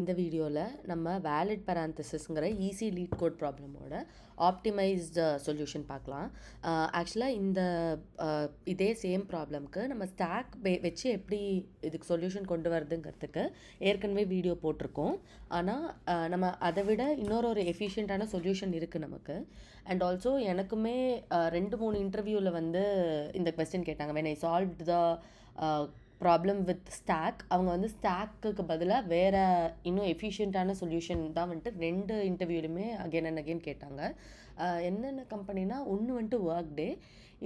இந்த வீடியோவில் நம்ம வேலிட் பேராந்தசிஸ்ங்கிற ஈஸி லீட் கோட் ப்ராப்ளமோட ஆப்டிமைஸ்டு சொல்யூஷன் பார்க்கலாம். ஆக்சுவலாக இதே சேம் ப்ராப்ளம்க்கு நம்ம ஸ்டாக் வச்சு எப்படி இதுக்கு சொல்யூஷன் கொண்டு வரதுங்கிறதுக்கு ஏற்கனவே வீடியோ போட்டிருக்கோம். ஆனால் நம்ம அதை விட இன்னொரு எஃபிஷியண்ட்டான சொல்யூஷன் இருக்குது நமக்கு. அண்ட் ஆல்சோ எனக்குமே 2-3 இன்டர்வியூவில் இந்த கொஸ்டின் கேட்டாங்க. when I solved the problem with stack, அவங்க ஸ்டாக்குக்கு பதிலாக வேறு இன்னும் எஃபிஷியண்ட்டான சொல்யூஷன் தான் 2 இன்டர்வியூலையுமே அகெயின் அண்ட் அகெயின் கேட்டாங்க. என்னென்ன கம்பெனினா, ஒன்று ஒர்க் டே,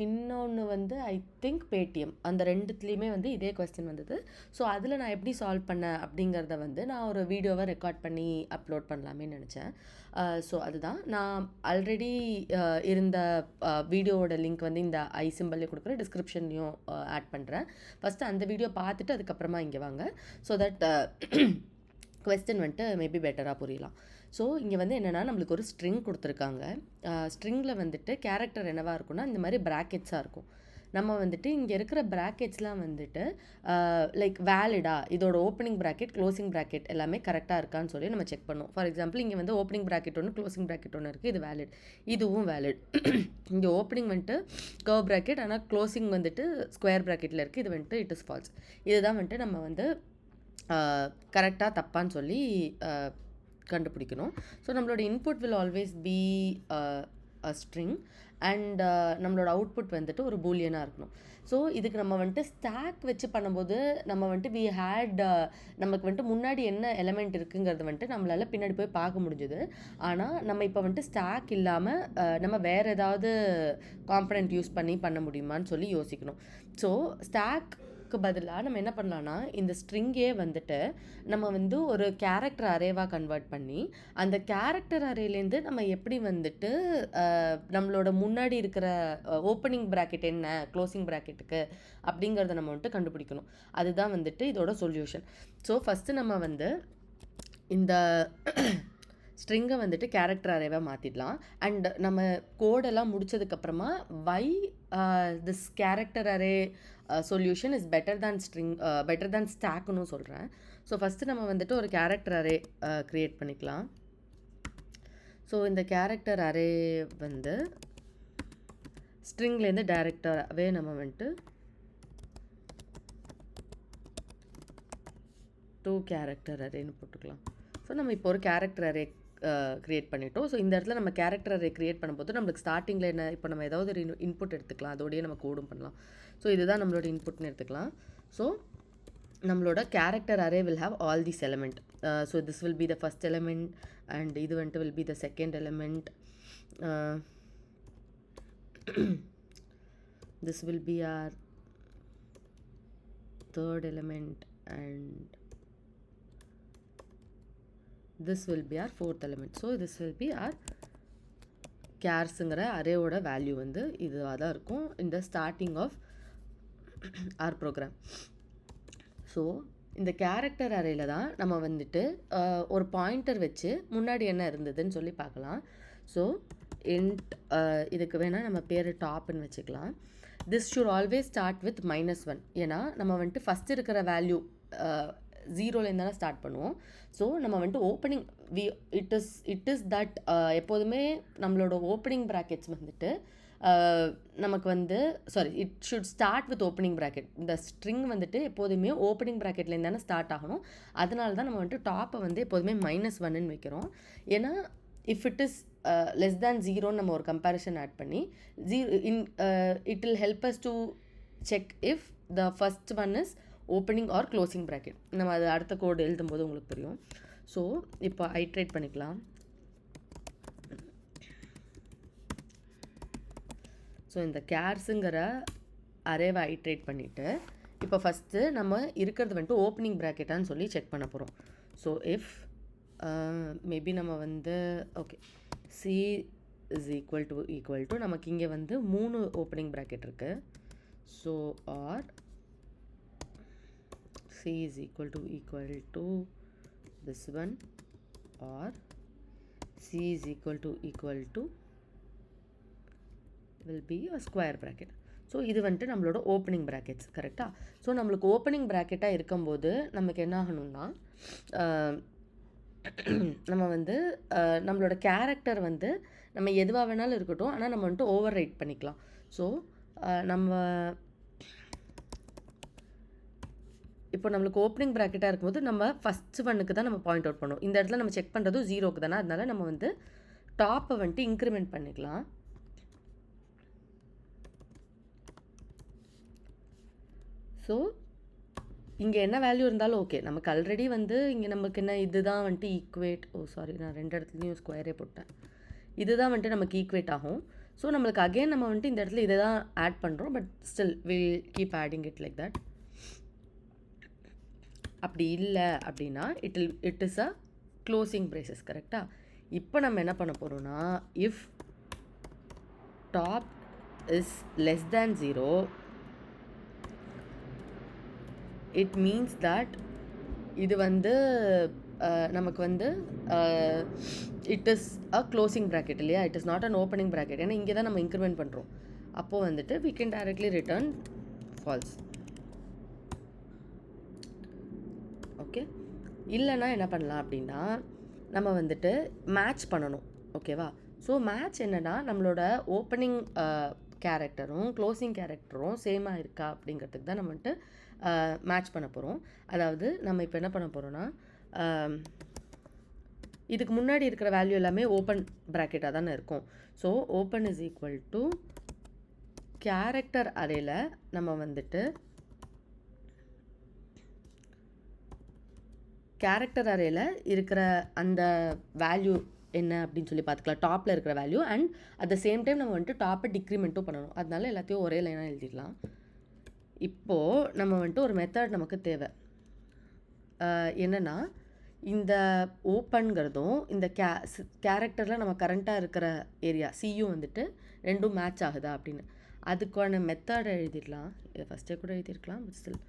இன்னொன்று ஐ திங்க் பேடிஎம். அந்த 2த்துலேயுமே இதே கொஸ்டின் வந்தது. ஸோ அதில் நான் எப்படி சால்வ் பண்ணேன் அப்படிங்கிறத நான் ஒரு வீடியோவை ரெக்கார்ட் பண்ணி அப்லோட் பண்ணலாமே நினச்சேன். ஸோ அதுதான் நான் ஆல்ரெடி இருந்த வீடியோவோட லிங்க் இந்த ஐ சிம்பிள்லேயே கொடுக்குறேன், டிஸ்கிரிப்ஷன்லையும் ஆட் பண்ணுறேன். ஃபஸ்ட்டு அந்த வீடியோ பார்த்துட்டு அதுக்கப்புறமா இங்கே வாங்க. ஸோ தட் கொஸ்டின் மேபி பெட்டராக புரியலாம். ஸோ இங்கே என்னென்னா, நம்மளுக்கு ஒரு ஸ்ட்ரிங் கொடுத்துருக்காங்க. ஸ்ட்ரிங்கில் கேரக்டர் என்னவாக இருக்குன்னா, இந்த மாதிரி ப்ராக்கெட்ஸாக இருக்கும். நம்ம இங்கே இருக்கிற ப்ராக்கெட்ஸ்லாம் லைக் வேலிடா, இதோட ஓப்பனிங் ப்ராக்கெட் க்ளோசிங் ப்ராக்கெட் எல்லாமே கரெக்டாக இருக்கான்னு சொல்லி நம்ம செக் பண்ணோம். ஃபார் எக்ஸாம்பிள் இங்கே ஓப்பனிங் ப்ராக்கெட் ஒன்று, க்ளோசிங் ப்ராக்கெட் ஒன்று இருக்குது, இது வேலிட், இதுவும் வேலிட். இங்கே ஓப்பனிங் கர்வ் ப்ராக்கெட், ஆனால் க்ளோசிங் ஸ்கொயர் ப்ராக்கெட்டில் இருக்குது, இது இட் இஸ் ஃபால்ஸ். இதுதான் நம்ம கரெக்டாக தப்பான்னு சொல்லி கண்டுபிடிக்கணும். ஸோ நம்மளோட input will always be a string and நம்மளோட அவுட்புட் ஒரு பூலியனாக இருக்கணும். ஸோ இதுக்கு நம்ம ஸ்டாக் வச்சு பண்ணும்போது நம்ம வி ஹேட் நமக்கு முன்னாடி என்ன எலமெண்ட் இருக்குங்கிறது நம்மளால் பின்னாடி போய் பார்க்க முடிஞ்சுது. ஆனால் நம்ம இப்போ ஸ்டாக் இல்லாமல் நம்ம வேறு ஏதாவது காம்பனண்ட் யூஸ் பண்ண முடியுமான்னு சொல்லி யோசிக்கணும். ஸோ ஸ்டாக் பதிலாக நம்ம என்ன பண்ணலான்னா, இந்த ஸ்ட்ரிங்கே நம்ம ஒரு கேரக்டர் அரேவாக கன்வெர்ட் பண்ணி, அந்த கேரக்டர் அரேலேருந்து நம்ம எப்படி நம்மளோட முன்னாடி இருக்கிற ஓப்பனிங் ப்ராக்கெட் என்ன, க்ளோசிங் ப்ராக்கெட்டுக்கு அப்படிங்கிறத நம்ம கண்டுபிடிக்கணும். அதுதான் இதோட சொல்யூஷன். ஸோ ஃபஸ்ட்டு நம்ம இந்த ஸ்ட்ரிங்கை கேரக்டர் அரேவாக மாற்றிடலாம். அண்ட் நம்ம கோடெல்லாம் முடித்ததுக்கப்புறமா why this character array solution is better than ஸ்டாக்னு சொல்கிறேன். ஸோ ஃபஸ்ட்டு நம்ம ஒரு கேரக்டர் அரே க்ரியேட் பண்ணிக்கலாம். ஸோ இந்த கேரக்டர் அரே ஸ்ட்ரிங்லேருந்து டைரக்டாகவே நம்ம 2 கேரக்டர் அரேன்னு போட்டுக்கலாம். ஸோ நம்ம இப்போ ஒரு கேரக்டர் அரே க்ரியேட் பண்ணிட்டோம். ஸோ இந்த இடத்துல நம்ம கேரக்டர் அரே க்ரியேட் பண்ணும்போது நம்மளுக்கு ஸ்டார்டிங்கில் என்ன, இப்போ நம்ம ஏதாவது ஒரு இன்புட் எடுத்துக்கலாம், அதோடய நம்ம கோடும் பண்ணலாம். ஸோ இதுதான் நம்மளோட இன்புட்னு எடுத்துக்கலாம். ஸோ நம்மளோட character array will have all this element. So this will be the first element and இது will be the second element. this will be our third element and this will be our fourth element. So this will be our கேர்ஸுங்கிற அரேவோட value இதுவாக தான் இருக்கும் இந்த starting of our program. So இந்த character அரேயில் தான் நம்ம ஒரு பாயிண்டர் வச்சு முன்னாடி என்ன இருந்ததுன்னு சொல்லி பார்க்கலாம். ஸோ இன்ட் இதுக்கு வேணால் நம்ம பேர் டாப்னு வச்சுக்கலாம். This should always start with -1. ஏன்னா நம்ம ஃபஸ்ட் இருக்கிற வேல்யூ 0லேருந்து தானே ஸ்டார்ட் பண்ணுவோம். ஸோ நம்ம ஓப்பனிங் இட் இஸ் தட் எப்போதுமே நம்மளோட ஓப்பனிங் ப்ராக்கெட்ஸ் நமக்கு sorry, it should start with opening bracket. இந்த ஸ்ட்ரிங் எப்போதுமே ஓப்பனிங் ப்ராக்கெட்லேருந்து தானே ஸ்டார்ட் ஆகணும். அதனால தான் நம்ம டாப்பை எப்போதுமே -1ன்னு வைக்கிறோம். ஏன்னா if it is less than 0ன்னு நம்ம ஒரு கம்பேரிசன் ஆட் பண்ணி it will help us to check if the first one is opening or closing bracket. நம்ம அது அடுத்த கோடு எழுதும்போது உங்களுக்கு புரியும். ஸோ இப்போ ஐட்ரேட் பண்ணிக்கலாம். ஸோ இந்த கேர்ஸுங்கிற அரேவை ஐட்ரேட் பண்ணிவிட்டு இப்போ ஃபஸ்ட்டு நம்ம இருக்கிறது ஓப்பனிங் ப்ராக்கெட்டான்னு சொல்லி செக் பண்ண போகிறோம். ஸோ இஃப் மேபி நம்ம okay C is equal to நமக்கு இங்கே 3 ஓப்பனிங் ப்ராக்கெட் இருக்குது. So our C is equal to this one or C is equal to will be a square bracket. So இது நம்மளோட opening brackets கரெக்டாக. So நம்மளுக்கு opening ப்ராக்கெட்டாக இருக்கும்போது நமக்கு என்ன ஆகணும்னா, நம்ம வந்து நம்மளோட கேரக்டர் வந்து நம்ம எதுவாக வேணாலும் இருக்கட்டும், ஆனால் நம்ம வந்துட்டு ஓவர் ரைட் பண்ணிக்கலாம். ஸோ நம்ம இப்போ நம்மளுக்கு ஓப்பனிங் ப்ராக்கெட்டாக இருக்கும்போது நம்ம ஃபஸ்ட்டு ஒன்னுக்கு தான் நம்ம பாயிண்ட் அவுட் பண்ணுவோம். இந்த இடத்துல நம்ம செக் பண்ணுறதும் 0க்கு தானே, அதனால நம்ம வந்து டாப்பை வந்துட்டு இன்க்ரிமெண்ட் பண்ணிக்கலாம். ஸோ இங்கே என்ன வேல்யூ இருந்தாலும் ஓகே. நமக்கு ஆல்ரெடி வந்து இங்கே நமக்கு என்ன இதுதான் வந்துட்டு ஈக்குவேட். சாரி, நான் 2 இடத்துலையும் ஸ்கொயரே போட்டேன். இதுதான் வந்துட்டு நமக்கு ஈக்குவேட் ஆகும். ஸோ நம்மளுக்கு அகெயின் நம்ம வந்துட்டு இந்த இடத்துல இதை தான் ஆட் பண்ணுறோம். But still will keep adding it like that. அப்படி இல்லை அப்படின்னா it is a closing braces. கரெக்டாக? இப்போ நம்ம என்ன பண்ண போகிறோம்னா, if top is less than 0, it means that இது வந்து நமக்கு வந்து it is a closing bracket இல்லையா, it is not an opening bracket. ஏன்னா இங்கே தான் நம்ம இன்க்ரிமெண்ட் பண்ணுறோம். அப்போது வந்துட்டு we can directly return false. Okay, இல்லைன்னா என்ன பண்ணலாம் அப்படின்னா நம்ம வந்துட்டு மேட்ச் பண்ணணும். ஓகேவா? ஸோ மேட்ச் என்னென்னா நம்மளோட ஓப்பனிங் கேரக்டரும் க்ளோசிங் கேரக்டரும் சேமாக இருக்கா அப்படிங்கிறதுக்கு தான் நம்ம வந்துட்டு மேட்ச் பண்ண போகிறோம். அதாவது நம்ம இப்போ என்ன பண்ண போகிறோன்னா, இதுக்கு முன்னாடி இருக்கிற வேல்யூ எல்லாமே ஓப்பன் ப்ராக்கெட்டாக தானே இருக்கும். So open is equal to character அரேல நம்ம வந்துட்டு கேரக்டர் அரேல இருக்கிற அந்த வேல்யூ என்ன அப்படின்னு சொல்லி பார்த்துக்கலாம். டாப்பில் இருக்கிற value and at the same time நம்ம வந்துட்டு டாப்பை டிக்ரிமெண்ட்டும் பண்ணணும். அதனால எல்லாத்தையும் ஒரே லைனாக எழுதிடலாம். இப்போது நம்ம வந்துட்டு ஒரு மெத்தட் நமக்கு தேவை. என்னென்னா, இந்த ஓப்பன்கிறதும் இந்த கேரக்டரில் நம்ம கரண்ட்டாக இருக்கிற ஏரியா சியும் வந்துட்டு ரெண்டும் மேட்ச் ஆகுதா அப்படின்னு அதுக்கான மெத்தடை எழுதிடலாம். இதை ஃபஸ்ட்டே கூட எழுதியிருக்கலாம், பட் ஸ்டில்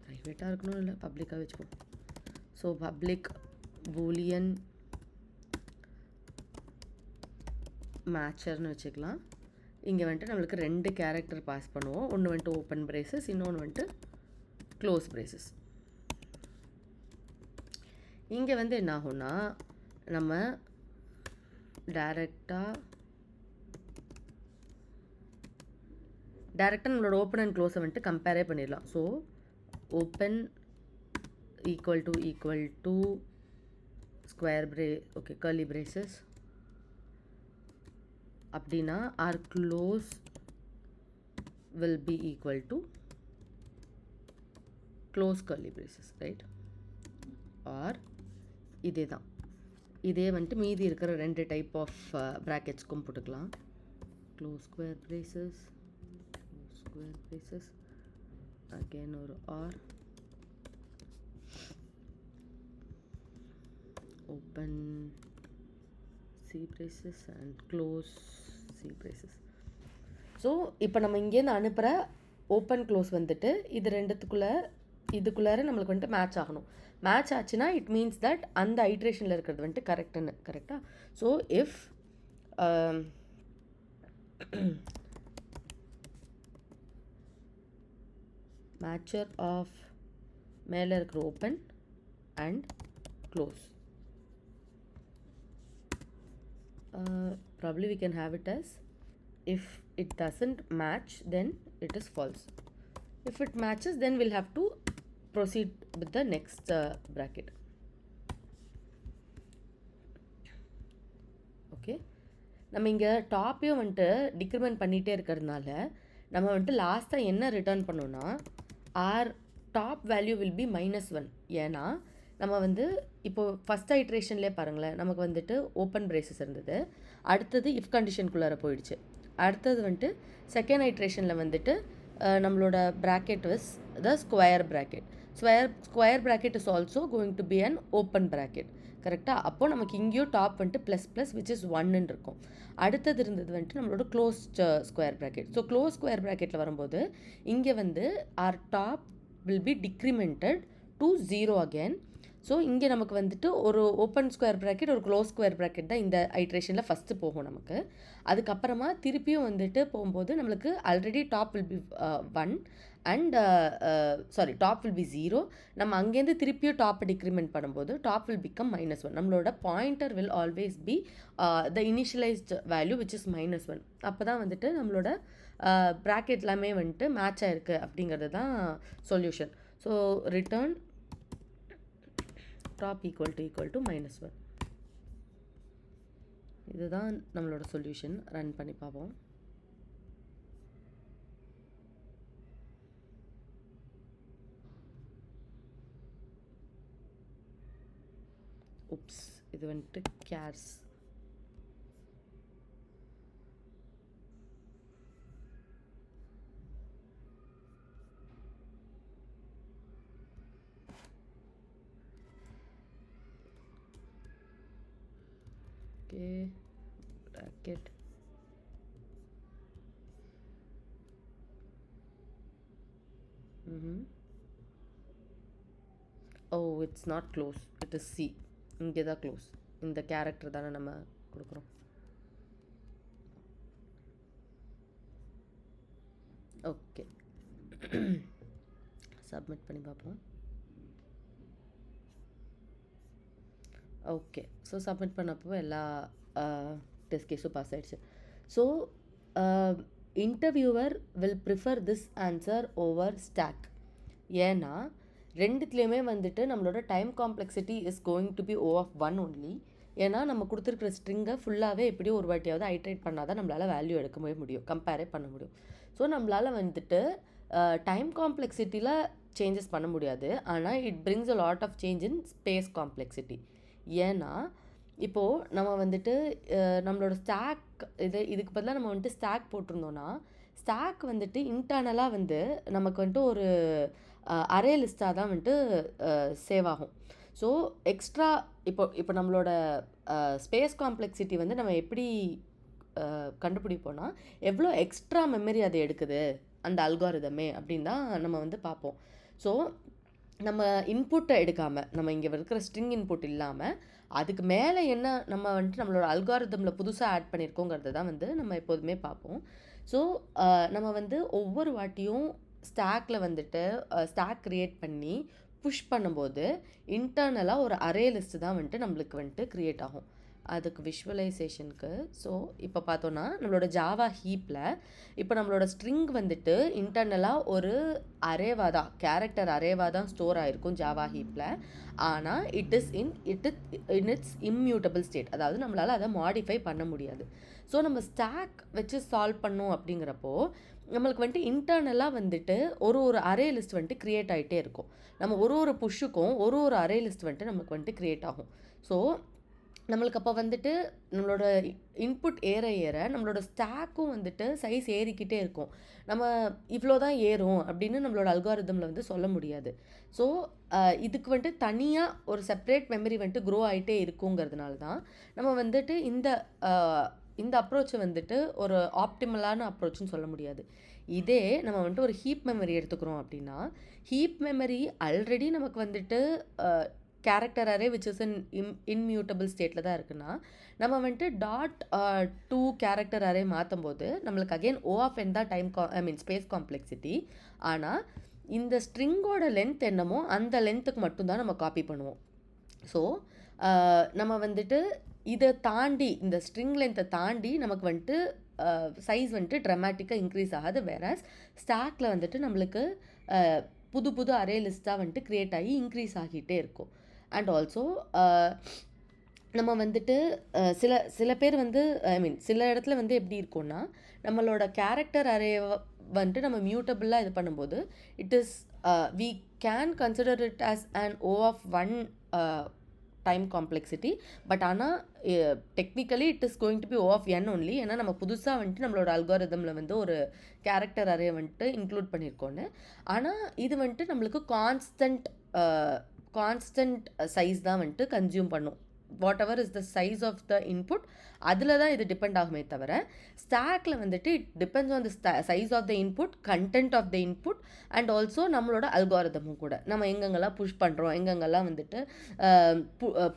ப்ரைவேட்டாக இருக்கணும், இல்லை பப்ளிக்காக வச்சுப்போம். ஸோ பப்ளிக் பூலியன் மேட்சர்னு வச்சுக்கலாம். இங்கே வந்துட்டு நம்மளுக்கு 2 கேரக்டர் பாஸ் பண்ணுவோம். ஒன்று வந்துட்டு ஓப்பன் பிரேசஸ், இன்னொன்று வந்துட்டு க்ளோஸ் பிரேசஸ். இங்கே வந்து என்ன ஆகும்னா, நம்ம டைரெக்டாக நம்மளோட ஓப்பன் அண்ட் க்ளோஸை வந்துட்டு கம்பேரே பண்ணிடலாம். So open equal to square okay curly braces அப்படின்னா our close will be equal to close curly braces, right? or இதே வந்துட்டு மீதி இருக்கிற 2 டைப் ஆஃப் ப்ராக்கெட்ஸ்க்கும் போட்டுக்கலாம். க்ளோஸ் ஸ்கொயர் பிரேசஸ் அகெயின் ஒரு or, open C braces and close C braces. So இப்போ நம்ம இங்கேருந்து அனுப்புகிற ஓப்பன் க்ளோஸ் வந்துட்டு இதுக்குள்ளார நம்மளுக்கு வந்துட்டு மேட்ச் ஆகணும். மேட்ச் ஆச்சுன்னா இட் மீன்ஸ் தட் அந்த ஐட்ரேஷனில் இருக்கிறது வந்துட்டு கரெக்டாக. ஸோ இஃப் மேட்சர் ஆஃப் மேலே இருக்கிற open and close, probably we can have it as if it doesn't match then it is false. If it matches then we'll have to proceed with the next bracket. okay, நம்ம இங்கே டாப்பையும் வந்துட்டு decrement பண்ணிகிட்டே இருக்கிறதுனால நம்ம வந்துட்டு லாஸ்ட்டாக என்ன return பண்ணோன்னா our top value will be -1. ஏன்னா நம்ம வந்து இப்போது ஃபஸ்ட் ஐட்ரேஷன்லேயே பாருங்களேன், நமக்கு வந்துட்டு ஓப்பன் பிரேசஸ் இருந்தது. அடுத்தது இஃப் கண்டிஷனுக்குள்ளார போயிடுச்சு. அடுத்தது வந்துட்டு செகண்ட் ஐட்ரேஷனில் வந்துட்டு நம்மளோட bracket was the square bracket. Square bracket is also going to be an open bracket. கரெக்டாக? அப்போது நமக்கு இங்கேயும் டாப் வந்துட்டு ++ விச் இஸ் 1ன்னு இருக்கும். அடுத்தது இருந்தது வந்துட்டு நம்மளோட close square bracket. So close square ப்ராக்கெட்டில் வரும்போது இங்கே வந்து our top will be decremented to 0 again. So இங்கே நமக்கு வந்துட்டு ஒரு ஓப்பன் ஸ்கொயர் ப்ராக்கெட் ஒரு க்ளோஸ் ஸ்கொயர் ப்ராக்கெட் தான் இந்த ஐட்ரேஷனில் ஃபஸ்ட்டு போகும் நமக்கு. அதுக்கப்புறமா திருப்பியும் வந்துட்டு போகும்போது நம்மளுக்கு already top will be 1 and top will B 0. நம்ம அங்கேருந்து திருப்பியும் டாப்பை டிக்ரிமெண்ட் பண்ணும்போது டாப் வில் பிகம் -1. நம்மளோட pointer will always be the initialised value which is -1. அப்போ தான் வந்துட்டு நம்மளோட ப்ராக்கெட் எல்லாமே வந்துட்டு மேட்ச் ஆகிருக்கு அப்படிங்கிறது தான் solution. So return top equal to -1. இதுதான் நம்மளோட சொல்யூஷன். ரன் பண்ணி பார்ப்போம். உப்ஸ், இது வந்துட்டு CARES. Okay, bracket. Oh, it's not close. It is C. இங்கே தான் க்ளோஸ். இந்த கேரக்டர் தானே நம்ம கொடுக்குறோம். ஓகே, சப்மிட் பண்ணி பார்ப்போம். ஓகே, ஸோ சப்மிட் பண்ணப்போ எல்லா டெஸ்ட் கேஸும் பாஸ் ஆகிடுச்சு. So interviewer will prefer this answer over stack. ஏன்னா ரெண்டுத்துலேயுமே வந்துட்டு நம்மளோட time complexity is going to be O(1) only. ஏன்னா நம்ம கொடுத்துருக்குற ஸ்ட்ரிங்கை ஃபுல்லாகவே எப்படியும் ஒரு வாட்டியாவது ஐட்ரேட் பண்ணால் தான் நம்மளால் வேல்யூ எடுக்கவே முடியும், கம்பேரே பண்ண முடியும். ஸோ நம்மளால் வந்துட்டு டைம் காம்ப்ளெக்சிட்டியில் சேஞ்சஸ் பண்ண முடியாது. ஆனால் it brings a lot of change in space complexity. ஏன்னா இப்போது நம்ம வந்துட்டு நம்மளோட ஸ்டாக் இதுக்கு பதிலாக நம்ம வந்துட்டு ஸ்டாக் போட்டிருந்தோன்னா ஸ்டாக் வந்துட்டு இன்டர்னலாக வந்து நமக்கு வந்துட்டு ஒரு அரே லிஸ்ட்டாக தான் வந்துட்டு சேவ் ஆகும். ஸோ எக்ஸ்ட்ரா இப்போ நம்மளோட ஸ்பேஸ் காம்ப்ளெக்சிட்டி வந்து நம்ம எப்படி கண்டுபிடிப்போன்னா எவ்வளோ எக்ஸ்ட்ரா மெமரி அது எடுக்குது அந்த அல்காரிதமே அப்படின்னு தான் நம்ம வந்து பார்ப்போம். ஸோ நம்ம இன்புட்டை எடுக்காமல், நம்ம இங்கே இருக்கிற ஸ்ட்ரிங் இன்புட் இல்லாமல் அதுக்கு மேலே என்ன நம்ம வந்துட்டு நம்மளோட அல்காரிதமில் புதுசாக ஆட் பண்ணியிருக்கோங்கிறது தான் வந்து நம்ம எப்போதுமே பார்ப்போம். ஸோ நம்ம வந்து ஒவ்வொரு வாட்டியும் ஸ்டாக்கில் வந்துட்டு ஸ்டாக் க்ரியேட் பண்ணி புஷ் பண்ணும்போது இன்டர்னலாக ஒரு அரே லிஸ்ட்டு தான் வந்துட்டு நம்மளுக்கு வந்துட்டு க்ரியேட் ஆகும். அதுக்கு விஷுவலைசேஷனுக்கு ஸோ இப்போ பார்த்தோன்னா நம்மளோட ஜாவா ஹீப்பில் இப்போ நம்மளோட ஸ்ட்ரிங் வந்துட்டு இன்டர்னலாக ஒரு அரேவாக தான், கேரக்டர் அரேவாக தான் ஸ்டோர் ஆகிருக்கும் ஜாவா ஹீப்பில். ஆனால் it is in it's immutable state, அதாவது நம்மளால் அதை மாடிஃபை பண்ண முடியாது. ஸோ நம்ம ஸ்டாக் வச்சு சால்வ் பண்ணோம் அப்படிங்கிறப்போ நம்மளுக்கு வந்துட்டு இன்டர்னலாக வந்துட்டு ஒரு அரே லிஸ்ட் வந்துட்டு க்ரியேட் ஆகிட்டே இருக்கும். நம்ம ஒரு புஷ்ஷுக்கும் ஒரு அரே லிஸ்ட் வந்துட்டு நமக்கு வந்துட்டு க்ரியேட் ஆகும். ஸோ நம்மளுக்கு அப்போ வந்துட்டு நம்மளோட இன்புட் ஏற நம்மளோட ஸ்டாக்கும் வந்துட்டு சைஸ் ஏறிக்கிட்டே இருக்கும். நம்ம இவ்வளோ தான் ஏறும் அப்படின்னு நம்மளோட அல்காரிதமில் வந்து சொல்ல முடியாது. ஸோ இதுக்கு வந்துட்டு தனியாக ஒரு செப்பரேட் மெமரி வந்துட்டு க்ரோ ஆகிட்டே இருக்குங்கிறதுனால தான் நம்ம வந்துட்டு இந்த அப்ரோச்சை வந்துட்டு ஒரு ஆப்டிமலான அப்ரோச்சுன்னு சொல்ல முடியாது. இதே நம்ம வந்துட்டு ஒரு ஹீப் மெமரி எடுத்துக்கிறோம் அப்படின்னா ஹீப் மெமரி ஆல்ரெடி நமக்கு வந்துட்டு கேரக்டர் அரே விச் இஸ் இன்மியூட்டபிள் ஸ்டேட்டில் தான் இருக்குன்னா நம்ம வந்துட்டு .2 கேரக்டர் அரே மாற்றும் போது நம்மளுக்கு அகெயின் O(n) தான் ஸ்பேஸ் காம்ப்ளெக்சிட்டி. ஆனால் இந்த ஸ்ட்ரிங்கோட லென்த் என்னமோ அந்த லென்த்துக்கு மட்டும்தான் நம்ம காப்பி பண்ணுவோம். ஸோ நம்ம வந்துட்டு இதை தாண்டி இந்த ஸ்ட்ரிங் லென்த்தை தாண்டி நமக்கு வந்துட்டு சைஸ் வந்துட்டு ட்ரமேட்டிக்காக இன்க்ரீஸ் ஆகாது. வேறஸ் ஸ்டாக்கில் வந்துட்டு நம்மளுக்கு புது அரே லிஸ்ட்டாக வந்துட்டு க்ரியேட் ஆகி இன்க்ரீஸ் ஆகிட்டே இருக்கும். அண்ட் ஆல்சோ நம்ம வந்துட்டு சில பேர் வந்து சில இடத்துல வந்து எப்படி இருக்கும்னா நம்மளோட கேரக்டர் அரே வந்துட்டு நம்ம மியூட்டபிளாக இது பண்ணும்போது it is we can consider it as an O(1) time complexity. But ஆனால் technically it is going to be O(n) only. ஏன்னா நம்ம புதுசாக வந்துட்டு நம்மளோட அல்காரிதமில் வந்து ஒரு கேரக்டர் அரே வந்துட்டு இன்க்ளூட் பண்ணியிருக்கோன்னு. ஆனால் இது வந்துட்டு நம்மளுக்கு கான்ஸ்டன்ட் சைஸ் தான் வந்துட்டு கன்சியூம் பண்ணும் whatever is the size of the input, அதில் தான் இது டிபெண்ட் ஆகுமே தவிர ஸ்டாக்கில் வந்துட்டு it depends on the size of the input, content of the input and also நம்மளோட அல்காரிதமும் கூட. நம்ம எங்கெங்கெல்லாம் புஷ் பண்ணுறோம், எங்கெங்கெல்லாம் வந்துட்டு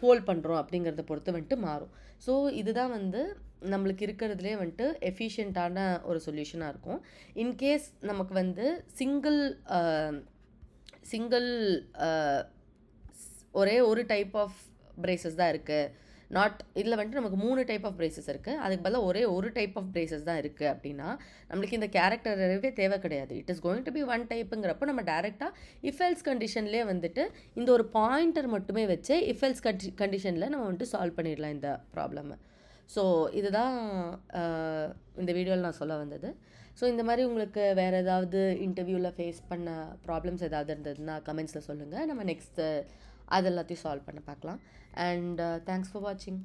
போல் பண்ணுறோம் அப்படிங்கிறத பொறுத்து வந்துட்டு மாறும். ஸோ இதுதான் வந்து நம்மளுக்கு இருக்கிறதுலே வந்துட்டு எஃபிஷியண்ட்டான ஒரு சொல்யூஷனாக இருக்கும். இன்கேஸ் நமக்கு வந்து சிங்கிள் ஒரே ஒரு டைப் ஆஃப் பிரேசஸ் தான் இருக்குது, நாட் இதில் வந்துட்டு நமக்கு 3 டைப் ஆஃப் பிரேசஸ் இருக்குது, அதுக்கு பதிலாக ஒரே ஒரு டைப் ஆஃப் பிரேசஸ் தான் இருக்குது அப்படின்னா நம்மளுக்கு இந்த கேரக்டரவே தேவை கிடையாது. It is going to be one டைப்புங்கிறப்போ நம்ம டேரெக்டாக இஃபெல்ஸ் கண்டிஷன்லேயே வந்துட்டு இந்த ஒரு பாயிண்டர் மட்டுமே வச்சு இஃபெல்ஸ் கண்டிஷனில் நம்ம வந்துட்டு சால்வ் பண்ணிடலாம் இந்த ப்ராப்ளமை. ஸோ இதுதான் இந்த வீடியோவில் நான் சொல்ல வந்தது. ஸோ இந்த மாதிரி உங்களுக்கு வேறு ஏதாவது இன்டர்வியூவில் ஃபேஸ் பண்ண ப்ராப்ளம்ஸ் ஏதாவது இருந்ததுன்னா கமெண்ட்ஸில் சொல்லுங்கள். நம்ம நெக்ஸ்ட்டு அது எல்லாத்தையும் சால்வ் பண்ண பார்க்கலாம். அண்ட் தேங்க்ஸ் ஃபார் வாட்சிங்.